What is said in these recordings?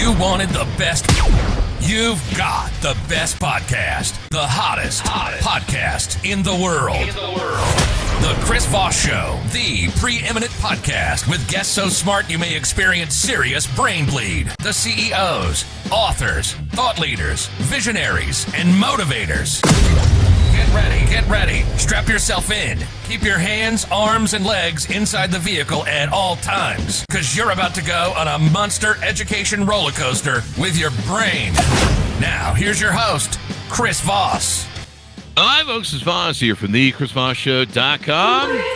You wanted the best. You've got the best podcast. The hottest podcast in the world. The Chris Voss Show, the preeminent podcast with guests so smart you may experience serious brain bleed. The CEOs, authors, thought leaders, visionaries, and motivators. Get ready. Strap yourself in. Keep your hands, arms, and legs inside the vehicle at all times, because you're about to go on a monster education roller coaster with your brain. Now, here's your host, Chris Voss. Hi, folks. It's Voss here from the ChrisVossShow.com.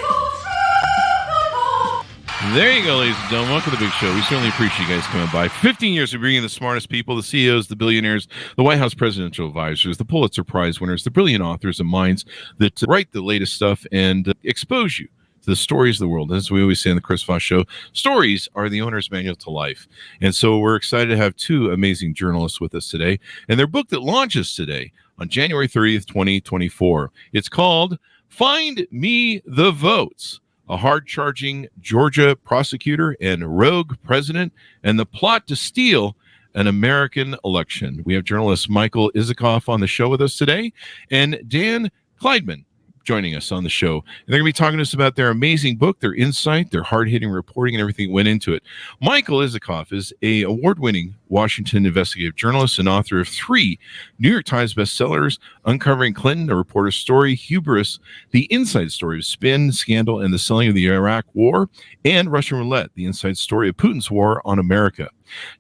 There you go, ladies and gentlemen. Welcome to the big show. We certainly appreciate you guys coming by. 15 years of bringing the smartest people, the CEOs, the billionaires, the White House presidential advisors, the Pulitzer Prize winners, the brilliant authors and minds that write the latest stuff and expose you to the stories of the world. As we always say on the Chris Voss Show, stories are the owner's manual to life. And so we're excited to have two amazing journalists with us today. And their book that launches today on January 30th, 2024. It's called Find Me the Votes, a hard-charging Georgia prosecutor and rogue president, and the plot to steal an American election. We have journalist Michael Isikoff on the show with us today, and Dan Klaidman joining us on the show. And they're going to be talking to us about their amazing book, their insight, their hard-hitting reporting, and everything that went into it. Michael Isikoff is an award-winning Washington investigative journalist and author of 3 New York Times bestsellers, Uncovering Clinton, A Reporter's Story, Hubris, The Inside Story of Spin, Scandal, and the Selling of the Iraq War, and Russian Roulette, The Inside Story of Putin's War on America.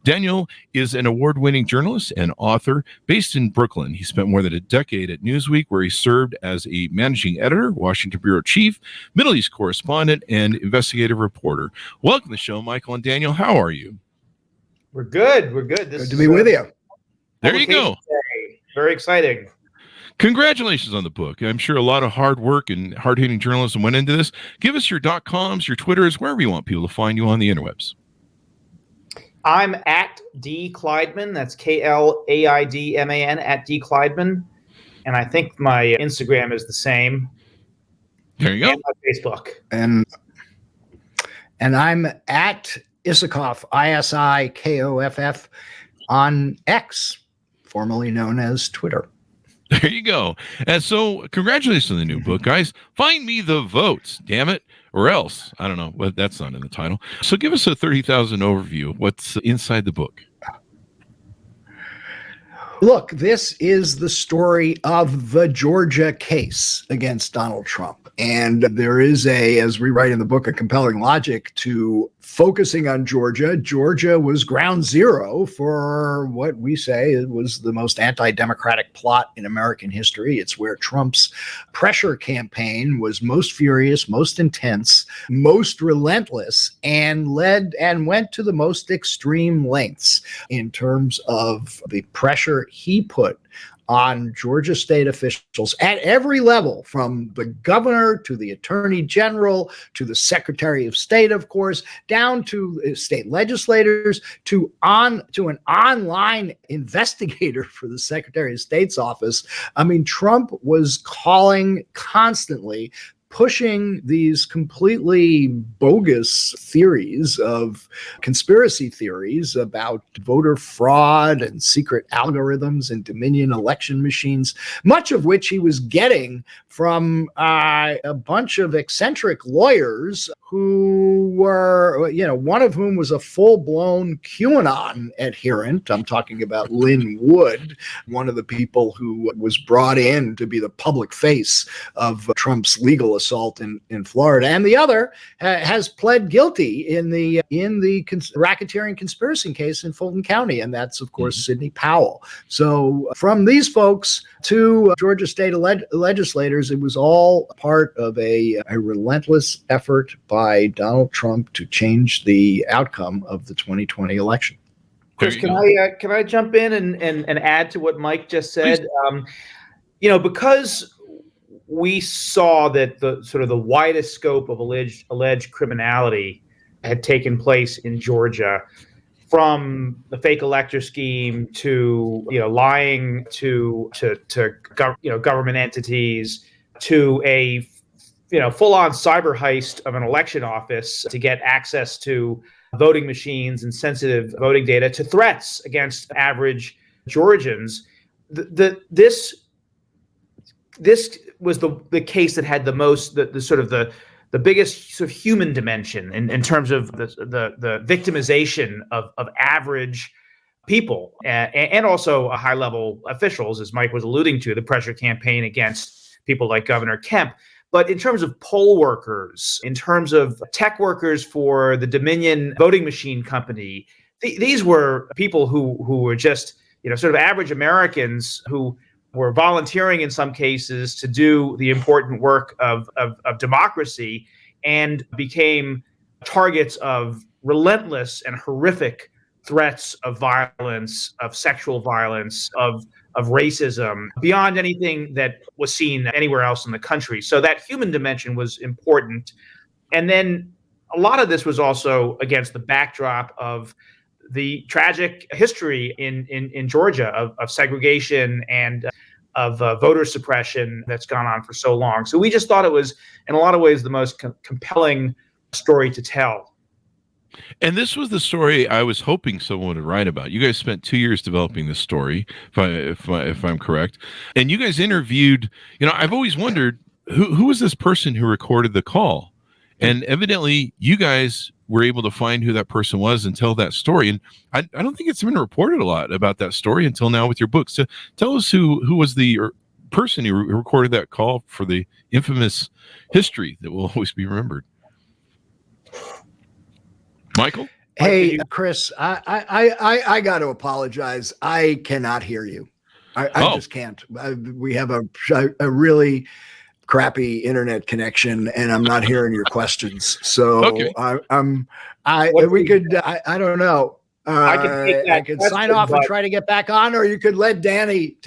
Daniel is an award-winning journalist and author based in Brooklyn. He spent more than a decade at Newsweek, where he served as a managing editor, Washington bureau chief, Middle East correspondent, and investigative reporter. Welcome to the show, Michael and Daniel. How are you? We're good. Good to be with you. There you go. Day. Very exciting. Congratulations on the book. I'm sure a lot of hard work and hard-hitting journalism went into this. Give us your .coms, your Twitters, wherever you want people to find you on the interwebs. I'm at D. Klaidman. That's Klaidman, at D. Klaidman. And I think my Instagram is the same. There you go. And my Facebook. And I'm at Isikoff, Isikoff, on X, formerly known as Twitter. There you go. And so congratulations on the new book, guys. Find me the votes, damn it. Or else, I don't know, but that's not in the title. So give us a 30,000 overview of what's inside the book. Look, this is the story of the Georgia case against Donald Trump. And there is as we write in the book, a compelling logic to focusing on Georgia. Georgia was ground zero for what we say was the most anti-democratic plot in American history. It's where Trump's pressure campaign was most furious, most intense, most relentless, and went to the most extreme lengths in terms of the pressure he put on Georgia state officials at every level, from the governor to the attorney general to the secretary of state, of course, down to state legislators, to an online investigator for the secretary of state's office. I mean, Trump was calling constantly, pushing these completely bogus theories of conspiracy theories about voter fraud and secret algorithms and Dominion election machines, much of which he was getting from a bunch of eccentric lawyers who were, one of whom was a full-blown QAnon adherent. I'm talking about Lynn Wood, one of the people who was brought in to be the public face of Trump's legal assault in Florida, and the other has pled guilty in the racketeering conspiracy case in Fulton County, and that's of course Sidney Powell. So from these folks to Georgia state legislators, it was all part of a relentless effort by Donald Trump to change the outcome of the 2020 election. Chris, can I jump in and add to what Mike just said? Because we saw that the widest scope of alleged criminality had taken place in Georgia, from the fake elector scheme to lying to government entities, to a full-on cyber heist of an election office to get access to voting machines and sensitive voting data to threats against average Georgians. This was the case that had the most, the biggest sort of human dimension in terms of the victimization of average people and also high-level officials, as Mike was alluding to, the pressure campaign against people like Governor Kemp. But in terms of poll workers, in terms of tech workers for the Dominion voting machine company, these were people who were just, sort of average Americans who were volunteering in some cases to do the important work of democracy and became targets of relentless and horrific threats of violence, of sexual violence, of racism, beyond anything that was seen anywhere else in the country. So that human dimension was important. And then a lot of this was also against the backdrop of the tragic history in Georgia of segregation and of voter suppression that's gone on for so long. So we just thought it was, in a lot of ways, the most compelling story to tell. And this was the story I was hoping someone would write about. You guys spent 2 years developing this story, if I'm correct. And you guys interviewed, I've always wondered, who was this person who recorded the call? And evidently you guys were able to find who that person was and tell that story. And I don't think it's been reported a lot about that story until now with your book. So tell us who was the person who recorded that call for the infamous history that will always be remembered. Michael? Hey, Chris, I got to apologize. I cannot hear you. I just can't. We have a really crappy internet connection, and I'm not hearing your questions. So okay. I don't know. I could sign off and try to get back on, or you could let Danny.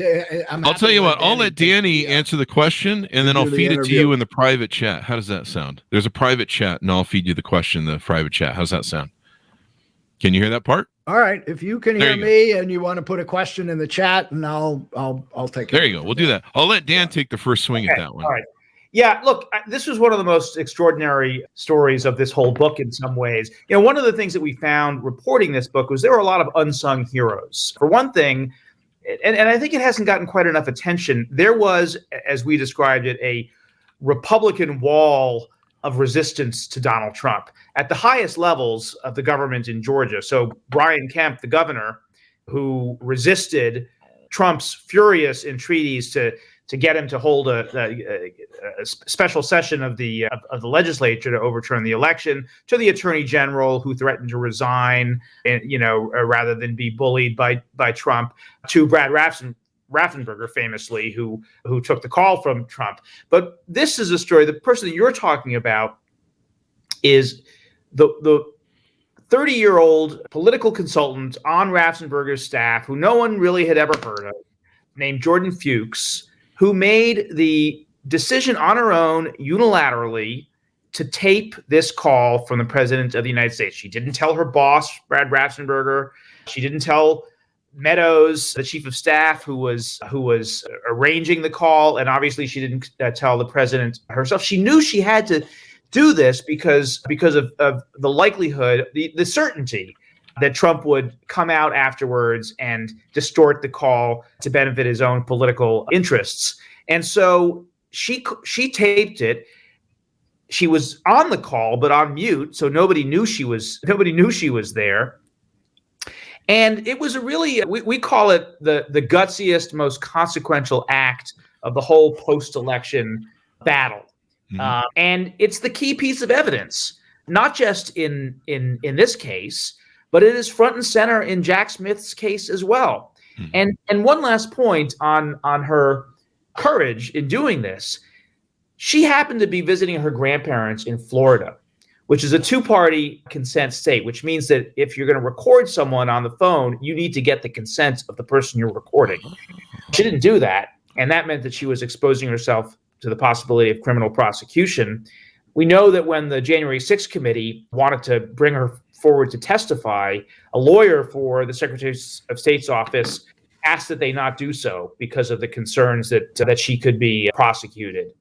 I'll tell you what. I'll let Danny answer the question, and then I'll feed it to you in the private chat. How does that sound? There's a private chat, and I'll feed you the question in the private chat. How's that sound? Can you hear that part? All right. If you can hear me and you want to put a question in the chat, and I'll take it. There you go. We'll do that. I'll let Dan take the first swing at that one. All right. Yeah, look, this was one of the most extraordinary stories of this whole book in some ways. One of the things that we found reporting this book was there were a lot of unsung heroes. For one thing, and I think it hasn't gotten quite enough attention, there was, as we described it, a Republican wall of resistance to Donald Trump at the highest levels of the government in Georgia. So Brian Kemp, the governor, who resisted Trump's furious entreaties to get him to hold a special session of the legislature to overturn the election, to the attorney general who threatened to resign, and rather than be bullied by Trump, to Brad Raffensperger, famously, who took the call from Trump. But this is a story. The person that you're talking about is the 30-year-old political consultant on Raffensperger's staff, who no one really had ever heard of, named Jordan Fuchs, who made the decision on her own unilaterally to tape this call from the president of the United States. She didn't tell her boss, Brad Raffensperger. She didn't tell Meadows, the chief of staff, who was arranging the call, and obviously she didn't tell the president herself. She knew she had to do this because of the likelihood, the certainty that Trump would come out afterwards and distort the call to benefit his own political interests. And so she taped it. She was on the call, but on mute, so nobody knew she was there. And it was a really, we call it the gutsiest, most consequential act of the whole post-election battle. Mm-hmm. And it's the key piece of evidence, not just in this case, but it is front and center in Jack Smith's case as well. Mm-hmm. And one last point on her courage in doing this. She happened to be visiting her grandparents in Florida, which is a two-party consent state, which means that if you're going to record someone on the phone, you need to get the consent of the person you're recording. She didn't do that, and that meant that she was exposing herself to the possibility of criminal prosecution. We know that when the January 6th committee wanted to bring her forward to testify, a lawyer for the Secretary of State's office asked that they not do so because of the concerns that she could be prosecuted.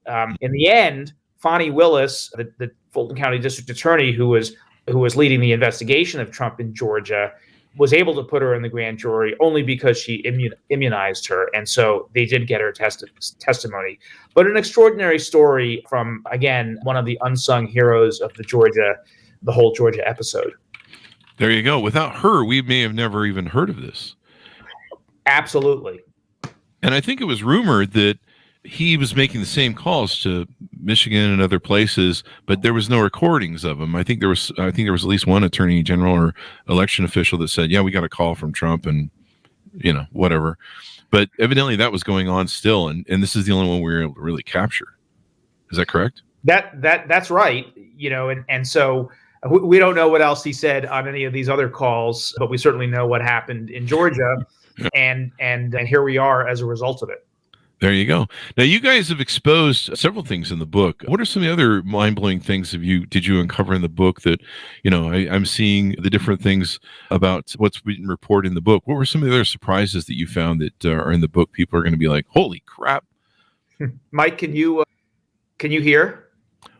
In the end, Fonnie Willis, the Fulton County District Attorney, who was who was leading the investigation of Trump in Georgia, was able to put her in the grand jury only because she immunized her. And so they did get her testimony. But an extraordinary story from, again, one of the unsung heroes of the whole Georgia episode. There you go. Without her, we may have never even heard of this. Absolutely. And I think it was rumored that he was making the same calls to Michigan and other places, but there was no recordings of him. I think there was at least one attorney general or election official that said, yeah, we got a call from Trump and, whatever. But evidently that was going on still. And this is the only one we were able to really capture. Is that correct? That's right. And so we don't know what else he said on any of these other calls, but we certainly know what happened in Georgia. And here we are as a result of it. There you go. Now, you guys have exposed several things in the book. What are some of the other mind-blowing things did you uncover in the book that, I'm seeing the different things about what's been reported in the book. What were some of the other surprises that you found that are in the book? People are going to be like, holy crap. Mike, can you hear?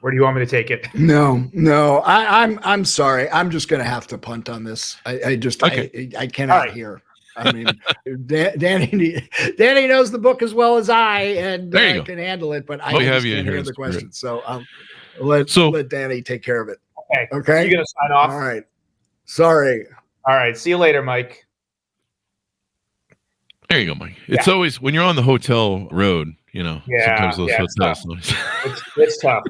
Or do you want me to take it? No. I'm sorry. I'm just going to have to punt on this. I cannot hear. I mean, Danny knows the book as well as I, and can handle it, but I can't hear the question. So let Danny take care of it. Okay. You're going to sign off? All right. Sorry. All right. See you later, Mike. There you go, Mike. It's always, when you're on the hotel road, sometimes those hotels. It's tough.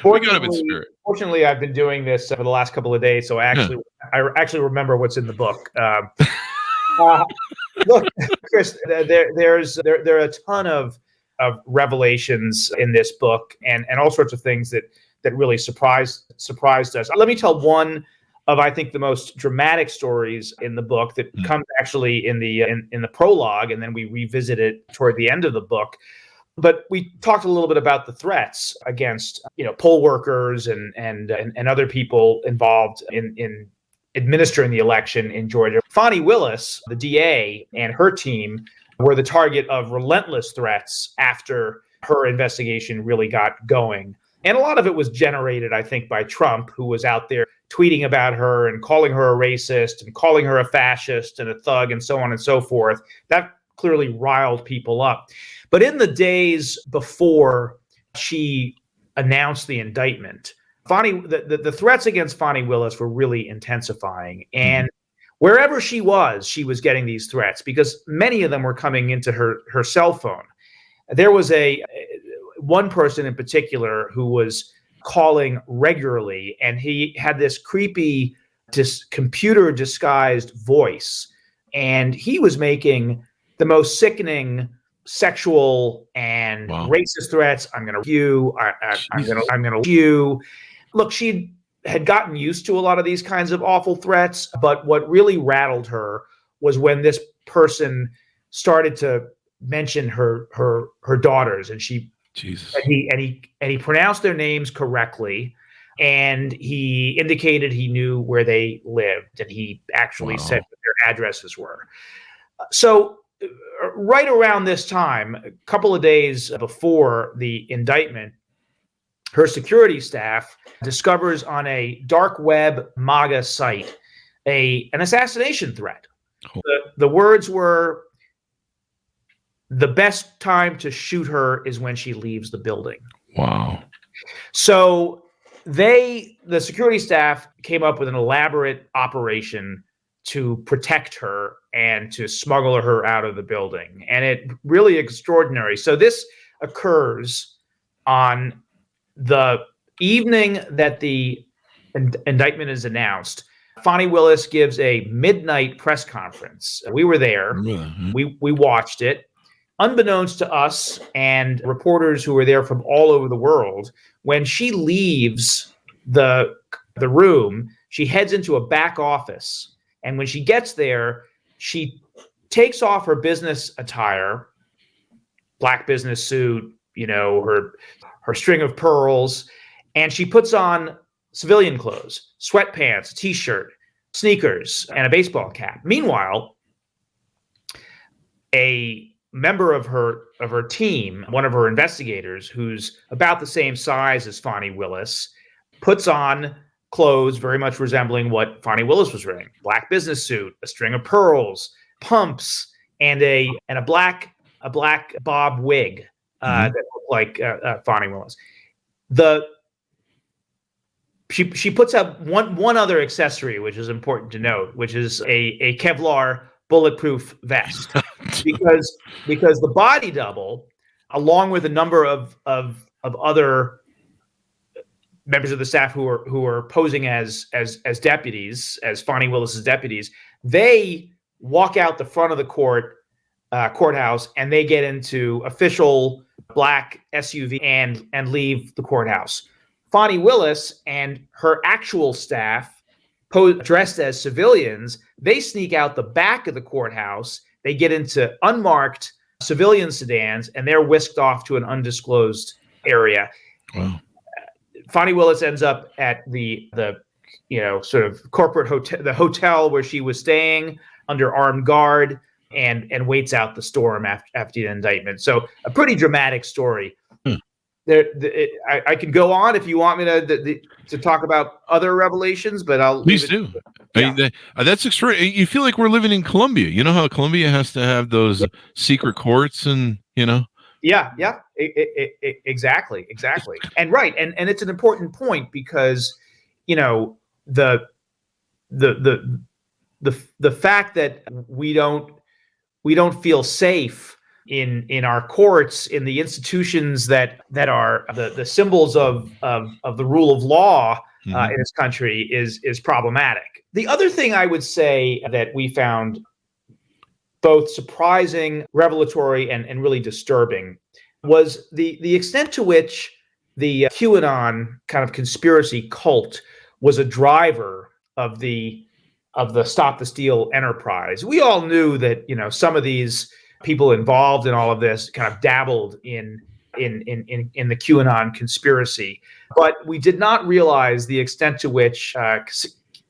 Fortunately, I've been doing this for the last couple of days, so I actually remember what's in the book. Look, Chris, there are a ton of revelations in this book, and all sorts of things that really surprised us. Let me tell one of, I think, the most dramatic stories in the book that comes actually in the prologue, and then we revisit it toward the end of the book. But we talked a little bit about the threats against, poll workers and other people involved in administering the election in Georgia. Fani Willis, the DA, and her team were the target of relentless threats after her investigation really got going. And a lot of it was generated, I think, by Trump, who was out there tweeting about her and calling her a racist and calling her a fascist and a thug and so on and so forth. That clearly riled people up. But in the days before she announced the indictment, the threats against Fani Willis were really intensifying. And wherever she was getting these threats because many of them were coming into her cell phone. There was one person in particular who was calling regularly, and he had this creepy computer disguised voice, and he was making the most sickening sexual and racist threats. I'm going to you. I'm going to you. Look, she had gotten used to a lot of these kinds of awful threats, but what really rattled her was when this person started to mention her daughters, and he pronounced their names correctly, and he indicated he knew where they lived, and he actually said what their addresses were. So right around this time, a couple of days before the indictment, her security staff discovers on a dark web MAGA site an assassination threat. The words were, "The best time to shoot her is when she leaves the building." Wow. So the security staff came up with an elaborate operation to protect her and to smuggle her out of the building. And it really extraordinary. So this occurs on the evening that the indictment is announced. Fani Willis gives a midnight press conference. We were there. We watched it. Unbeknownst to us and reporters who were there from all over the world, when she leaves the room, she heads into a back office. And when she gets there, she takes off her business attire, black business suit, her string of pearls, and she puts on civilian clothes, sweatpants, a t-shirt, sneakers, and a baseball cap. Meanwhile, a member of her team, one of her investigators, who's about the same size as Fani Willis, puts on clothes very much resembling what Fonnie Willis was wearing: black business suit, a string of pearls, pumps, and a black bob wig that looked like Fonnie Willis. She puts up one other accessory, which is important to note, which is a Kevlar bulletproof vest, because the body double, along with a number of other members of the staff who are posing as deputies, as Fonnie Willis's deputies, they walk out the front of the courthouse, and they get into official black SUV and leave the courthouse. Fonnie Willis and her actual staff, dressed as civilians, they sneak out the back of the courthouse. They get into unmarked civilian sedans, and they're whisked off to an undisclosed area. Wow. Fonnie Willis ends up at the sort of corporate hotel, the hotel where she was staying, under armed guard, and waits out the storm after the indictment. So a pretty dramatic story. I could go on if you want me to talk about other revelations, but I'll please do. Yeah. I mean, that's extraordinary. You feel like we're living in Colombia. You know how Colombia has to have those secret courts, and Yeah, exactly, and right, and it's an important point, because the fact that we don't feel safe in our courts, in the institutions that are the symbols of the rule of law in this country is problematic. The other thing I would say that we found both surprising, revelatory, and really disturbing was the extent to which the QAnon kind of conspiracy cult was a driver of the Stop the Steal enterprise. We all knew that some of these people involved in all of this kind of dabbled in the QAnon conspiracy, but we did not realize the extent to which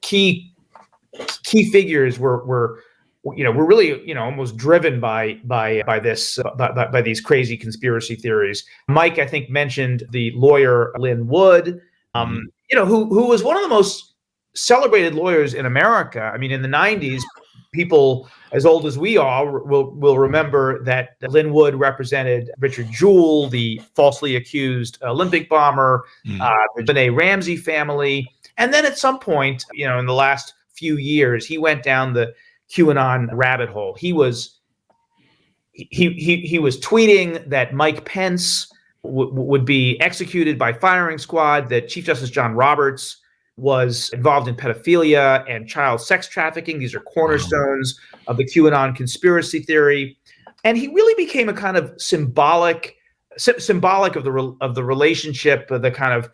key figures were really almost driven by these crazy conspiracy theories. Mike, I think, mentioned the lawyer Lynn Wood, who was one of the most celebrated lawyers in America. I mean, in the 90s, people as old as we are will remember that Lynn Wood represented Richard Jewell, the falsely accused Olympic bomber, the Benet Ramsey family, and then at some point, in the last few years, he went down the QAnon rabbit hole. He was tweeting that Mike Pence would be executed by firing squad, that Chief Justice John Roberts was involved in pedophilia and child sex trafficking. These are cornerstones of the QAnon conspiracy theory. And he really became a kind of symbolic of the relationship, the kind of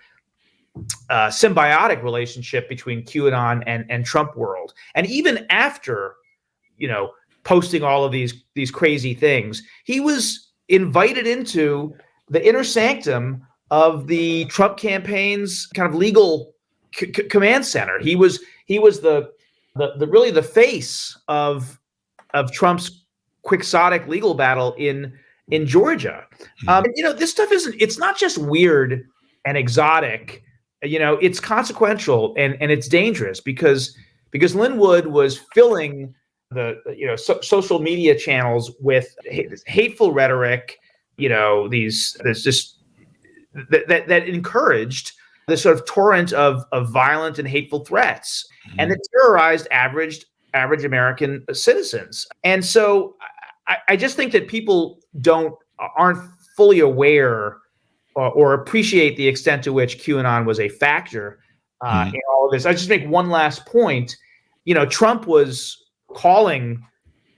symbiotic relationship between QAnon and Trump world. And even after, posting all of these crazy things, he was invited into the inner sanctum of the Trump campaign's kind of legal command center. He was the really the face of Trump's quixotic legal battle in Georgia. This stuff it's not just weird and exotic. It's consequential and it's dangerous because Lynn Wood was filling the social media channels with hateful rhetoric. That encouraged this sort of torrent of violent and hateful threats, and that terrorized average American citizens. And so I just think that people aren't fully aware or appreciate the extent to which QAnon was a factor in all of this. I just make one last point. Trump was calling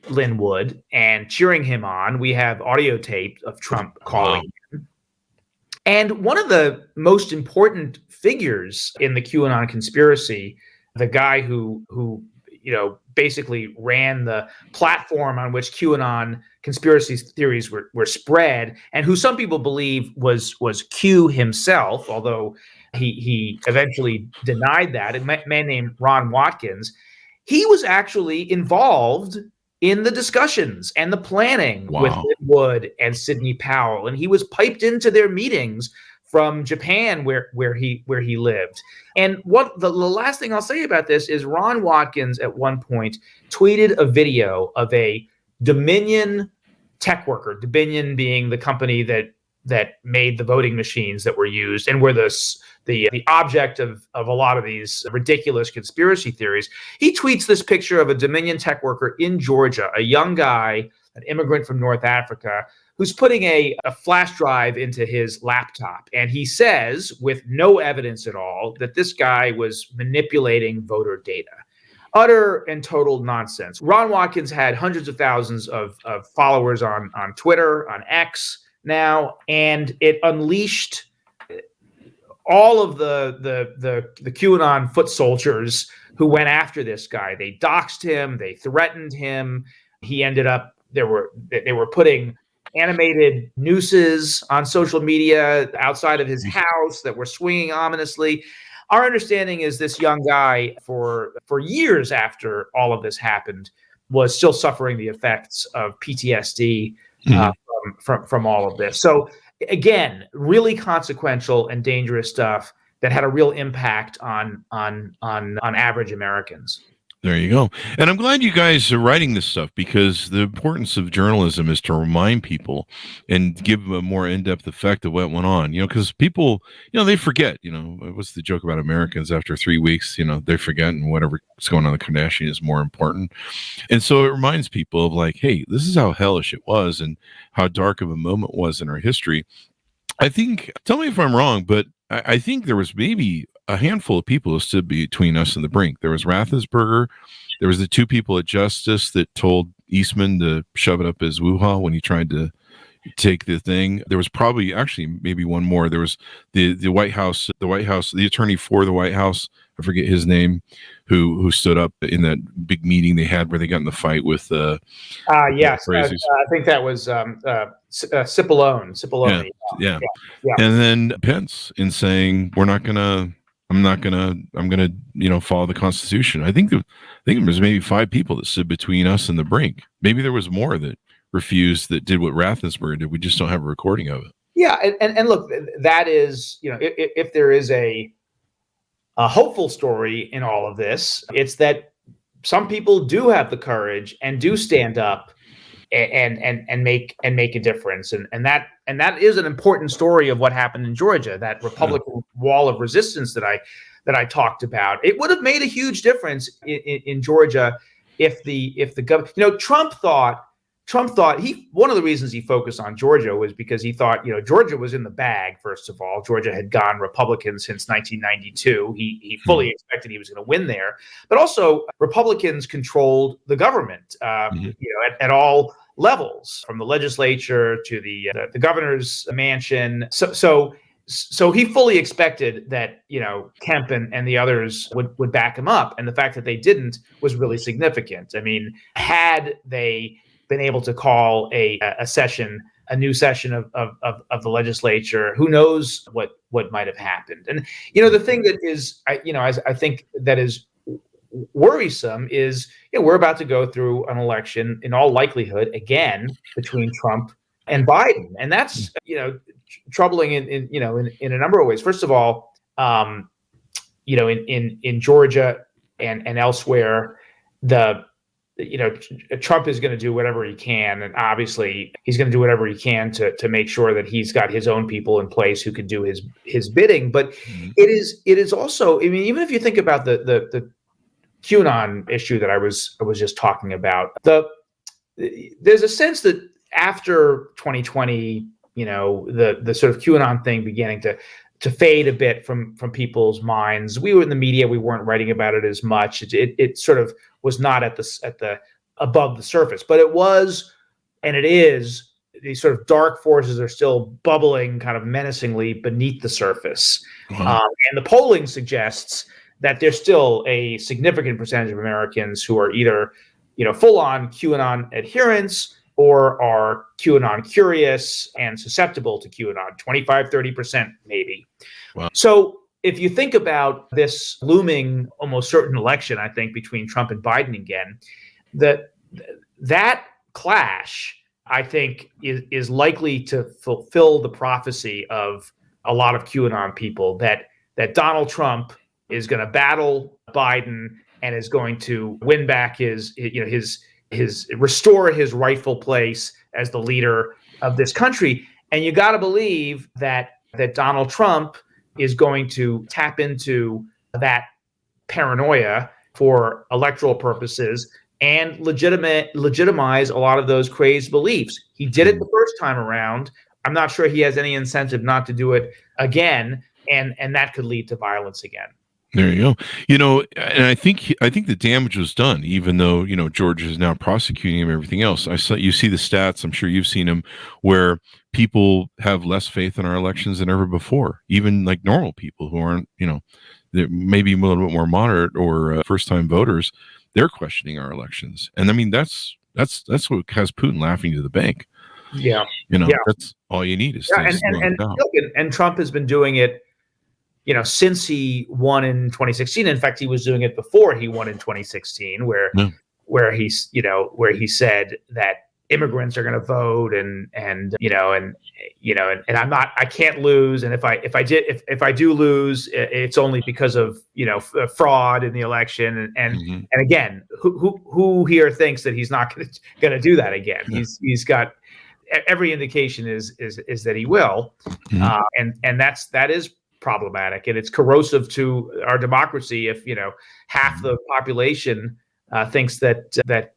Lynn Wood and cheering him on. We have audio tape of Trump calling him. And one of the most important figures in the QAnon conspiracy, the guy who basically ran the platform on which QAnon conspiracy theories were spread, and who some people believe was Q himself, although he eventually denied that, a man named Ron Watkins. He was actually involved in the discussions and the planning with Lynn Wood and Sidney Powell. And he was piped into their meetings from Japan, where he lived. And what the last thing I'll say about this is Ron Watkins at one point tweeted a video of a Dominion tech worker, Dominion being the company that made the voting machines that were used and were the object of a lot of these ridiculous conspiracy theories. He tweets this picture of a Dominion tech worker in Georgia, a young guy, an immigrant from North Africa, who's putting a flash drive into his laptop. And he says, with no evidence at all, that this guy was manipulating voter data. Utter and total nonsense. Ron Watkins had hundreds of thousands of followers on Twitter, on X now, and it unleashed all of the QAnon foot soldiers who went after this guy. They doxed him, they threatened him. He ended up, they were putting animated nooses on social media outside of his house that were swinging ominously. Our understanding is this young guy, for years after all of this happened, was still suffering the effects of PTSD from all of this. So again, really consequential and dangerous stuff that had a real impact on average Americans. There you go. And I'm glad you guys are writing this stuff, because the importance of journalism is to remind people and give them a more in-depth effect of what went on, because people, they forget, what's the joke about Americans after 3 weeks, they forget, and whatever's going on in the Kardashian is more important. And so it reminds people of like, hey, this is how hellish it was and how dark of a moment was in our history. I think, tell me if I'm wrong, but I think there was maybe a handful of people who stood between us and the brink. There was Raffensperger. There was the two people at Justice that told Eastman to shove it up his woo-ha when he tried to take the thing. There was probably actually maybe one more. There was the White House, the attorney for the White House, I forget his name, who stood up in that big meeting they had where they got in the fight with yes, I think that was Cipollone. Yeah. And then Pence in saying I'm gonna follow the Constitution. I think there was maybe 5 people that stood between us and the brink. Maybe there was more that refused, that did what Raffensperger did. We just don't have a recording of it. Yeah, and look, that is, if there is a hopeful story in all of this, it's that some people do have the courage and do stand up and make a difference, and that is an important story of what happened in Georgia. That Republican wall of resistance that I talked about, it would have made a huge difference in Georgia if the governor, Trump thought one of the reasons he focused on Georgia was because he thought, Georgia was in the bag. First of all, Georgia had gone Republican since 1992. He fully expected he was going to win there, but also Republicans controlled the government, at all levels, from the legislature to the governor's mansion. So he fully expected that, Kemp and the others would back him up, and the fact that they didn't was really significant. I mean, had they been able to call a new session of the legislature, who knows what might have happened. And the thing that is, I think that is worrisome is, we're about to go through an election in all likelihood again between Trump and Biden, and that's troubling in a number of ways. First of all, in Georgia and elsewhere, Trump is going to do whatever he can, and obviously he's going to do whatever he can to make sure that he's got his own people in place who can do his bidding. But it is also, I mean, even if you think about the QAnon issue that I was just talking about, there's a sense that after 2020, the sort of QAnon thing beginning to fade a bit from people's minds. We were in the media, we weren't writing about it as much. It sort of was not at the above the surface, but it was, and it is, these sort of dark forces are still bubbling kind of menacingly beneath the surface. And the polling suggests that there's still a significant percentage of Americans who are either, full on QAnon adherents or are QAnon curious and susceptible to QAnon, 25-30% maybe. Wow. So if you think about this looming almost certain election, I think, between Trump and Biden again, that clash, I think, is likely to fulfill the prophecy of a lot of QAnon people that Donald Trump is going to battle Biden and is going to win back his restore his rightful place as the leader of this country. And you got to believe that Donald Trump is going to tap into that paranoia for electoral purposes and legitimize a lot of those crazed beliefs. He did it the first time around. I'm not sure he has any incentive not to do it again, and that could lead to violence again. There you go. And I think the damage was done, even though, Georgia is now prosecuting him and everything else. You see the stats, I'm sure you've seen them, where people have less faith in our elections than ever before, even like normal people who aren't, they're maybe a little bit more moderate or first-time voters. They're questioning our elections. And I mean, that's what has Putin laughing to the bank. Yeah. That's all you need is and Trump has been doing it, since he won in 2016. In fact, he was doing it before he won in 2016, where he said that immigrants are going to vote and I can't lose. And if I do lose, it's only because of, fraud in the election. And again, who here thinks that he's not going to do that again? Yeah. He's got every indication is that he will. And that is problematic, and it's corrosive to our democracy if half the population thinks that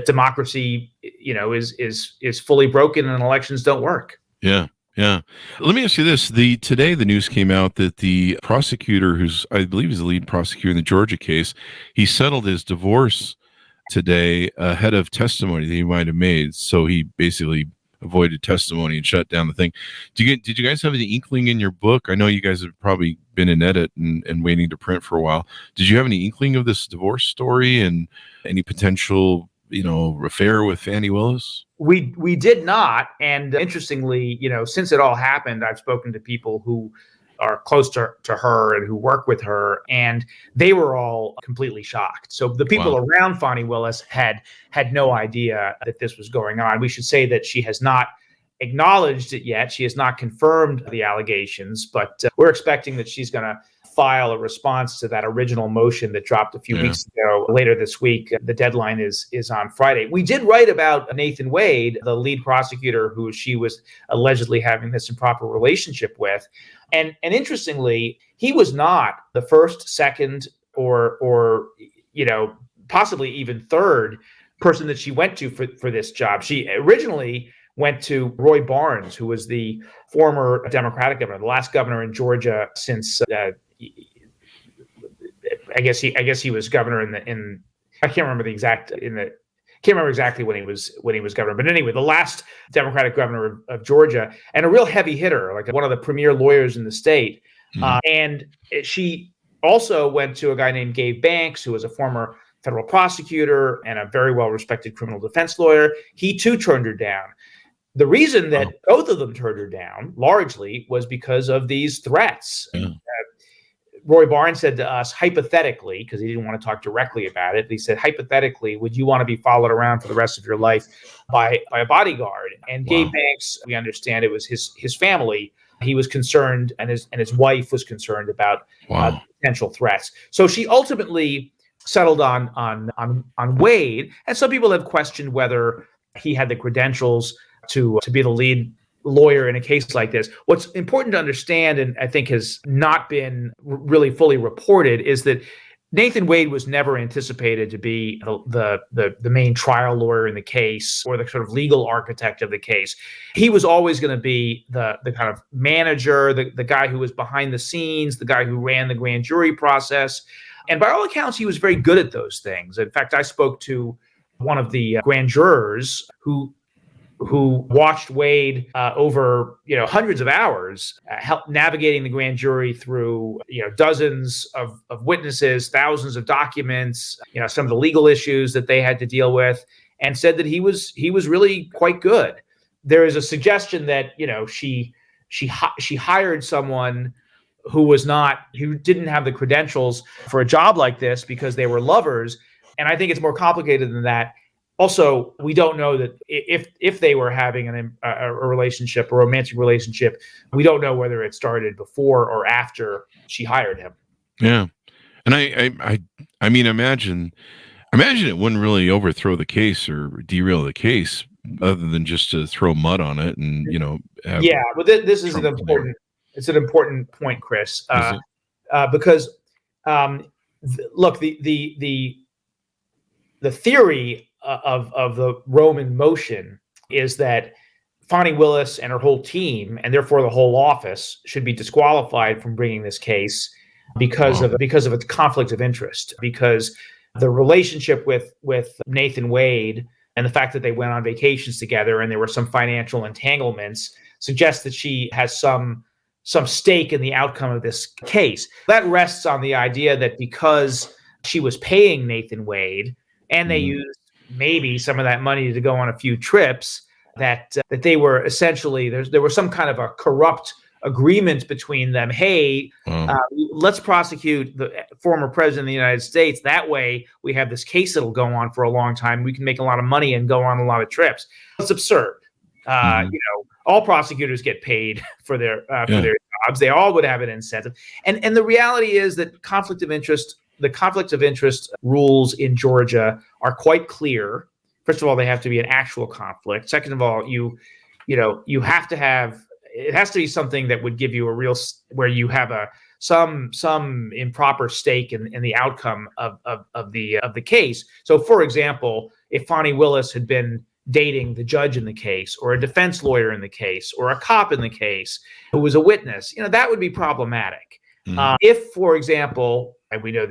democracy is fully broken and elections don't work. Yeah. Let me ask you this: today the news came out that the prosecutor, who's I believe is the lead prosecutor in the Georgia case, he settled his divorce today ahead of testimony that he might have made. So he basically avoided testimony and shut down the thing. Did you guys have any inkling in your book? I know you guys have probably been in edit and waiting to print for a while. Did you have any inkling of this divorce story and any potential, affair with Fani Willis? We did not. And interestingly, since it all happened, I've spoken to people who are close to her and who work with her, and they were all completely shocked. So the people around Fani Willis had no idea that this was going on. We should say that she has not acknowledged it yet. She has not confirmed the allegations, but we're expecting that she's going to file a response to that original motion that dropped a few weeks ago later this week. The deadline is on Friday. We did write about Nathan Wade, the lead prosecutor who she was allegedly having this improper relationship with. And interestingly, he was not the first, second, or possibly even third person that she went to for this job. She originally went to Roy Barnes, who was the former Democratic governor, the last governor in Georgia since I guess he was governor in I can't remember exactly when he was governor, but anyway, the last Democratic governor of Georgia, and a real heavy hitter, like one of the premier lawyers in the state. And she also went to a guy named Gabe Banks, who was a former federal prosecutor and a very well-respected criminal defense lawyer. He too turned her down. The reason that both of them turned her down largely was because of these threats. Roy Barnes said to us, hypothetically, because he didn't want to talk directly about it, he said, hypothetically, would you want to be followed around for the rest of your life by a bodyguard? And Gabe Banks, we understand it was his family. He was concerned, and his wife was concerned about potential threats. So she ultimately settled on Wade. And some people have questioned whether he had the credentials to be the lead lawyer in a case like this. What's important to understand, and I think has not been really fully reported, is that Nathan Wade was never anticipated to be the main trial lawyer in the case or the sort of legal architect of the case. He was always going to be the kind of manager, the guy who was behind the scenes, the guy who ran the grand jury process. And by all accounts, he was very good at those things. In fact, I spoke to one of the grand jurors who watched Wade over hundreds of hours, help navigating the grand jury through dozens of witnesses, thousands of documents, some of the legal issues that they had to deal with, and said that he was really quite good. There is a suggestion that she hired someone who didn't have the credentials for a job like this because they were lovers, and I think it's more complicated than that. Also, we don't know that if they were having a relationship, a romantic relationship, we don't know whether it started before or after she hired him. Yeah. And I mean, imagine it wouldn't really overthrow the case or derail the case, other than just to throw mud on it and Yeah, but this is it's an important point, Chris, because look, the theory of the Roman motion is that Fani Willis and her whole team, and therefore the whole office, should be disqualified from bringing this case because of its conflict of interest, because the relationship with Nathan Wade and the fact that they went on vacations together and there were some financial entanglements suggests that she has some stake in the outcome of this case. That rests on the idea that because she was paying Nathan Wade and they used maybe some of that money to go on a few trips, that they were essentially, there was some kind of a corrupt agreement between them. Hey, let's prosecute the former president of the United States. That way we have this case that'll go on for a long time. We can make a lot of money and go on a lot of trips. It's absurd. All prosecutors get paid for their jobs. They all would have an incentive. And the reality is that the conflict of interest rules in Georgia are quite clear. First of all, they have to be an actual conflict. Second of all, you have to have, it has to be something that would give you a real, where you have some improper stake in the outcome of the case. So, for example, if Fani Willis had been dating the judge in the case, or a defense lawyer in the case, or a cop in the case who was a witness, that would be problematic. If, for example, and we know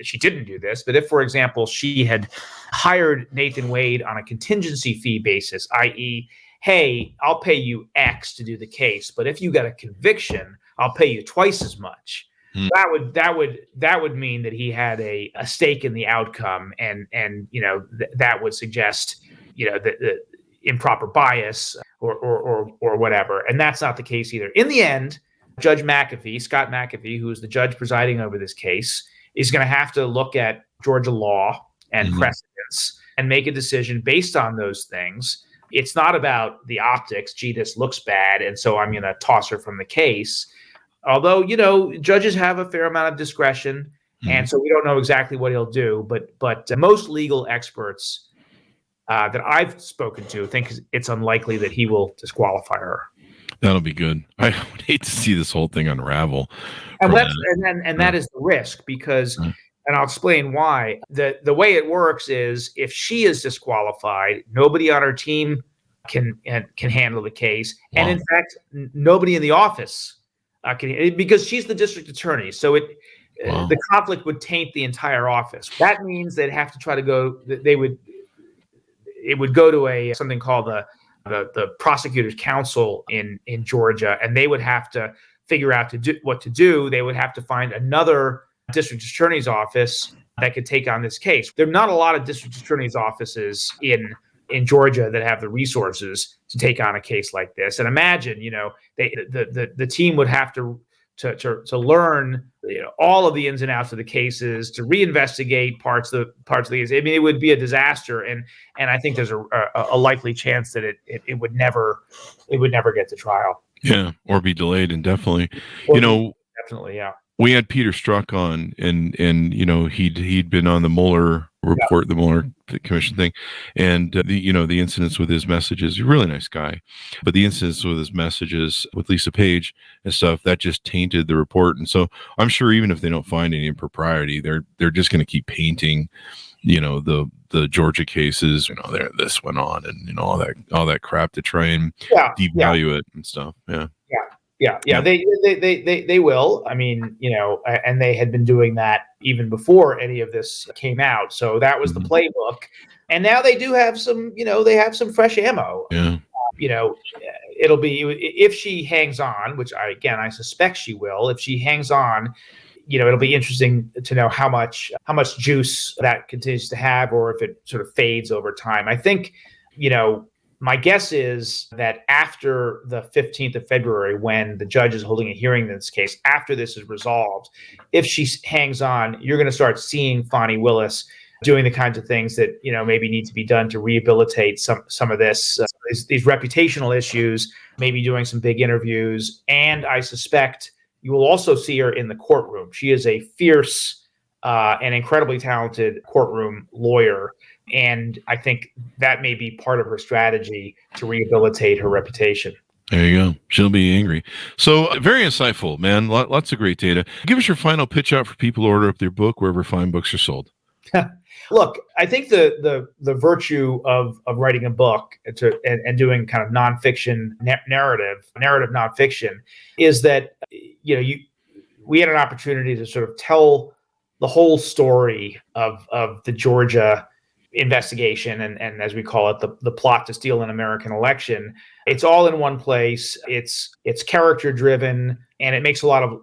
she didn't do this, but if, for example, she had hired Nathan Wade on a contingency fee basis, i.e., hey, I'll pay you X to do the case, but if you got a conviction, I'll pay you twice as much. That would mean that he had a stake in the outcome, and that would suggest the improper bias or whatever, and that's not the case either. In the end, Scott McAfee, who is the judge presiding over this case, is going to have to look at Georgia law and precedents and make a decision based on those things. It's not about the optics. Gee, this looks bad, and so I'm going to toss her from the case. Although, judges have a fair amount of discretion, and so we don't know exactly what he'll do. But most legal experts that I've spoken to think it's unlikely that he will disqualify her. That'll be good. I would hate to see this whole thing unravel. And that is the risk, because, and I'll explain why. The way it works is, if she is disqualified, nobody on her team can handle the case, and in fact, nobody in the office can, because she's the district attorney. So the conflict would taint the entire office. That means they'd have to try to go. It would go to something called the Prosecutor's Council in Georgia, and they would have to figure out what to do. They would have to find another district attorney's office that could take on this case. There are not a lot of district attorney's offices in Georgia that have the resources to take on a case like this. And imagine, the team would have to learn all of the ins and outs of the cases, to reinvestigate parts of the case. I mean, it would be a disaster, and I think there's a likely chance that it would never get to trial. Yeah, or be delayed indefinitely. Definitely, yeah. We had Peter Strzok on, and he'd been on the Mueller report, the Mueller commission thing, and the incidents with his messages. He's a really nice guy, but the incidents with his messages with Lisa Page and stuff, that just tainted the report. And so I'm sure even if they don't find any impropriety, they're just going to keep painting, the Georgia cases. This went on, and all that crap to try and devalue it and stuff. Yeah. They will. I mean, and they had been doing that even before any of this came out. So that was the playbook. And now they do have some, they have some fresh ammo. Yeah. It'll be, if she hangs on, which I suspect she will. If she hangs on, it'll be interesting to know how much juice that continues to have, or if it sort of fades over time. I think, my guess is that after the 15th of February, when the judge is holding a hearing in this case, after this is resolved, if she hangs on, you're going to start seeing Fani Willis doing the kinds of things that, maybe need to be done to rehabilitate some of this, these reputational issues, maybe doing some big interviews. And I suspect you will also see her in the courtroom. She is a fierce and incredibly talented courtroom lawyer. And I think that may be part of her strategy to rehabilitate her reputation. There you go. She'll be angry. So very insightful, man. Lots of great data. Give us your final pitch out for people who order up their book wherever fine books are sold. Look, I think the virtue of writing a book and doing kind of nonfiction narrative nonfiction is that we had an opportunity to sort of tell the whole story of the Georgia investigation and as we call it, the plot to steal an American election. It's all in one place. It's character driven, and it makes a lot of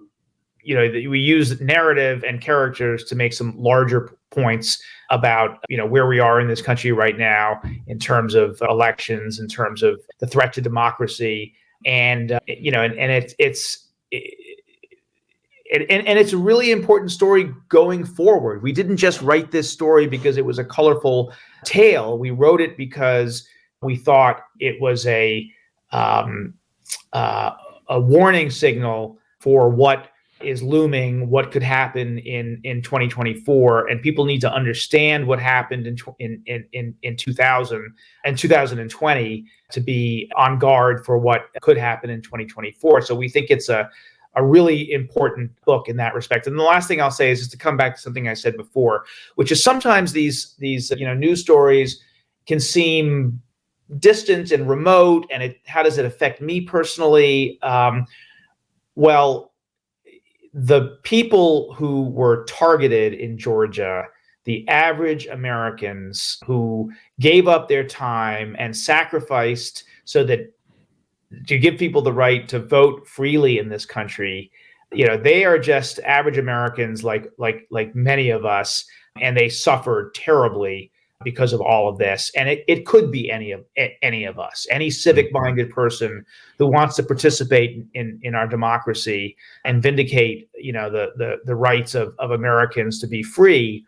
we use narrative and characters to make some larger points about where we are in this country right now in terms of elections, in terms of the threat to democracy, and it's a really important story going forward. We didn't just write this story because it was a colorful tale. We wrote it because we thought it was a warning signal for what is looming, what could happen in 2024, and people need to understand what happened in 2000 and 2020 to be on guard for what could happen in 2024. So we think it's a really important book in that respect. And the last thing I'll say is just to come back to something I said before, which is sometimes these news stories can seem distant and remote, and how does it affect me personally? Well, the people who were targeted in Georgia, the average Americans who gave up their time and sacrificed so that to give people the right to vote freely in this country, they are just average Americans like many of us, and they suffered terribly because of all of this. And it could be any of us, any civic-minded person who wants to participate in our democracy and vindicate, the rights of Americans to be free.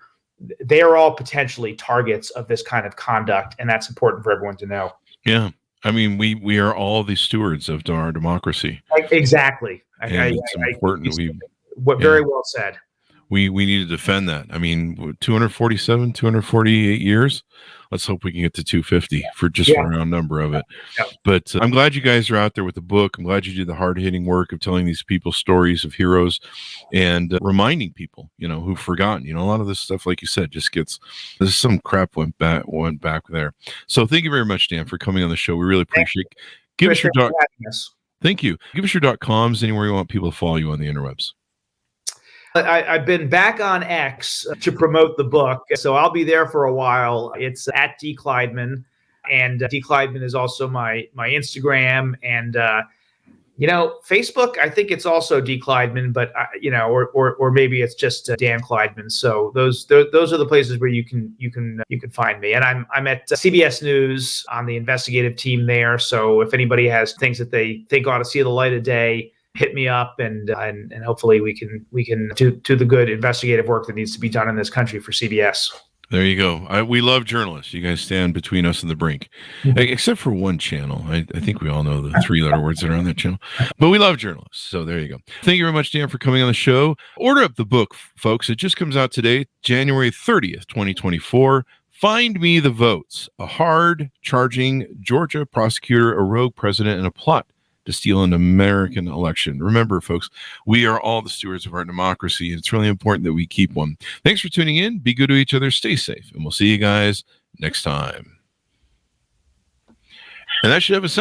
They are all potentially targets of this kind of conduct, and that's important for everyone to know. Yeah. I mean, we are all the stewards of our democracy. Exactly. It's important. Very well said. We need to defend that. I mean, 248 years. Let's hope we can get to 250 for just a round number of it. Yeah. But I'm glad you guys are out there with the book. I'm glad you did the hard-hitting work of telling these people stories of heroes and reminding people, who've forgotten. A lot of this stuff, like you said, there's some crap went back there. So thank you very much, Dan, for coming on the show. We really appreciate it. Give us your Thank you. Give us your .coms anywhere you want people to follow you on the interwebs. I've been back on X to promote the book, so I'll be there for a while. It's at D. Klaidman, and D. Klaidman is also my Instagram, and Facebook. I think it's also D. Klaidman, but or maybe it's just Dan Klaidman. So those are the places where you can find me, and I'm at CBS News on the investigative team there. So if anybody has things that they think ought to see the light of day, hit me up, and hopefully we can do the good investigative work that needs to be done in this country for CBS. There you go. We love journalists. You guys stand between us and the brink, except for one channel. I think we all know the 3-letter words that are on that channel, but we love journalists. So there you go. Thank you very much, Dan, for coming on the show. Order up the book, folks. It just comes out today, January 30th, 2024. Find Me the Votes, a hard-charging Georgia prosecutor, a rogue president, and a plot to steal an American election. Remember, folks, we are all the stewards of our democracy, and it's really important that we keep one. Thanks for tuning in. Be good to each other. Stay safe, and we'll see you guys next time. And that should have a sound.